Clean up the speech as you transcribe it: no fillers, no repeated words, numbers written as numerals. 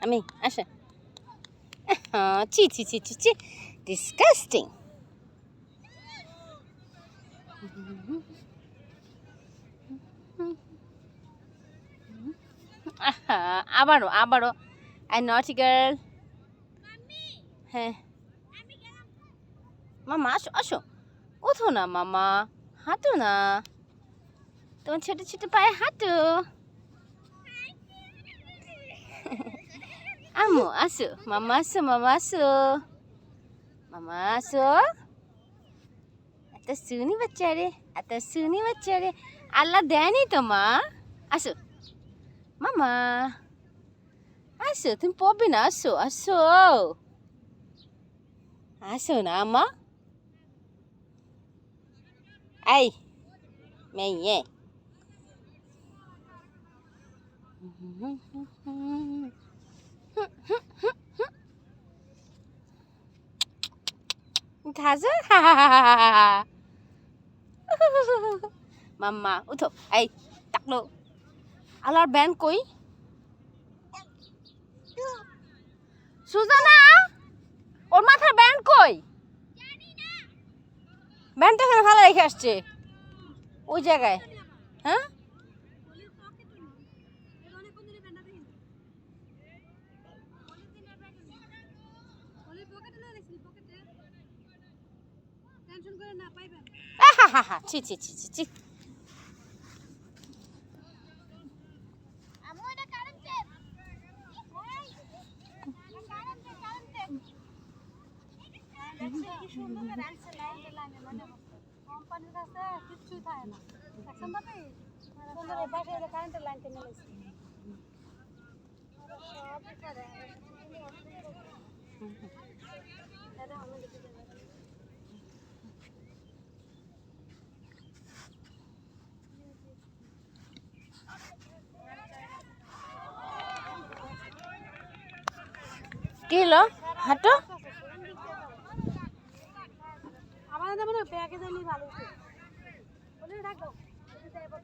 আমি আসে ছি ছি ছি ছি ছি ডিসকাস্টিং। আবারও আবারও আই নটি গার্ল। হ্যাঁ মামা আসো আসো, ওঠো না মামা, হাঁটো না, তোমার ছোট ছোট পায়ে হাঁটো। আম্মু আসো, মামা আসো, মামা আসো, মামা আসো। এত সুনি বাচ্চা রে, এত সুনি বাচ্চা রে, আল্লাহ দেয়নি তো মা। আসো মামা, আসো, তুমি পড়বে না, আসো আসো, আসো না মা। এই মেয়ে খাজো মাম্মা উঠো। এই টাকলো, আল্লাহর ব্যান কই? সুজানা, ওর মাথার ব্যান্ড কই? ব্যান্ড তো এখানে ভালো রেখে আসছে ওই জায়গায়। হ্যাঁ ছি ছি ছি ছি ছি। কোম্পানির কাছে কিচ্ছুই থাকে না, দেখছেন ভাবি সুন্দর পাশে কারেন্টের লাইন টেনে লাইছে। কি হলো হাঁটো? আমাদের মনে ব্যাগে যাইলে ভালো হতো, বলে রাখো জায়গা